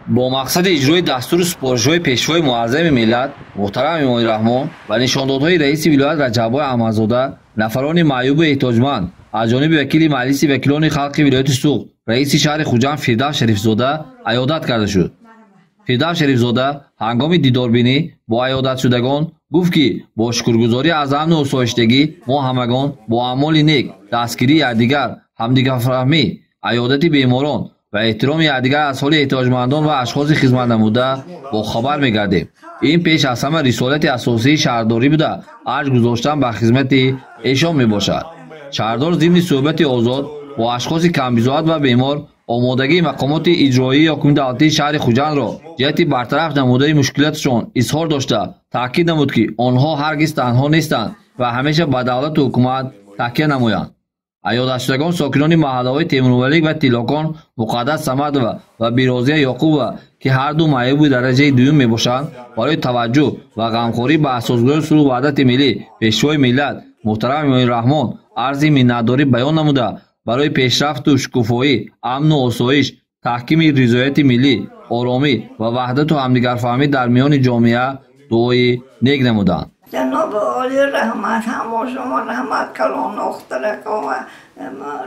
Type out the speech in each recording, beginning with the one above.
با مقصد اجرای دستور سپارش‌های پیشوای معظم ملت محترم امام رحمان و نشاندادهای رئیس ولایت رجب احمدزاده، نفران معیوب و احتیاجمند از جانب وکیل مجلس وکیلان خلق ولایت سوخت رئیس شهر خوجند فردوس شریفزاده عیادت کرده شد. فردوس شریفزاده هنگام دیداربینی با عیادت شدگان گفت که با شکرگزاری از امن و آسایشگی ما همگان با اعمال نیک، دستگیری یکدیگر، همدیگرفهمی، عیادت بیماران و احترام یکدیگر از حال احتیاجمندان و اشخاص خدمت نموده با خبر می‌گردیم. این پیش از همه رسالت اساسی شهرداری بوده ارج گذاشتن به خدمت ایشان میباشد. شهردار ضمن صحبت آزاد با اشخاص کم‌بضاعت و بیمار آمادگی مقامات اجرایی حکومت دولتی شهر خوجند را جهت برطرف نمودن مشکلاتشان اظهار داشته تاکید نمود که آنها هرگز تنها نیستند و همیشه به دولت و حکومت تکیه نمایند. عیادتشدگان ساکنان محله‌های تیمورملک و تیلاکان، مقدس صمد و بیرازی یعقوب که هر دو معیوب درجه دوم میباشند برای توجه و غمخوری به اساسگذار صلح و وحدت ملی پیشوای ملت محترم امام رحمان عرض منتداری بیان نموده برای پیشرفت و شکوفایی، امن و آسایش، تحکیم رضایت ملی، آرامی و وحدت و همدیگرفهمی در میان جامعه دعای نیک نمودند. جناب عالی رحمت هم شما رحمت کلان اخترک و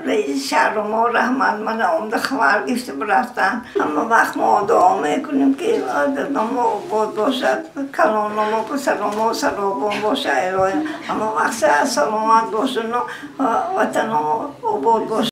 رئیس شهر ما رحمت من عمده خبر گفته برفتن. اما وقت ما دعا میکنیم که ما عباد باشد، کلان ما پسران و سرابان باشه ایران. اما وقت سلامت باشن و وطن ما عباد باشه.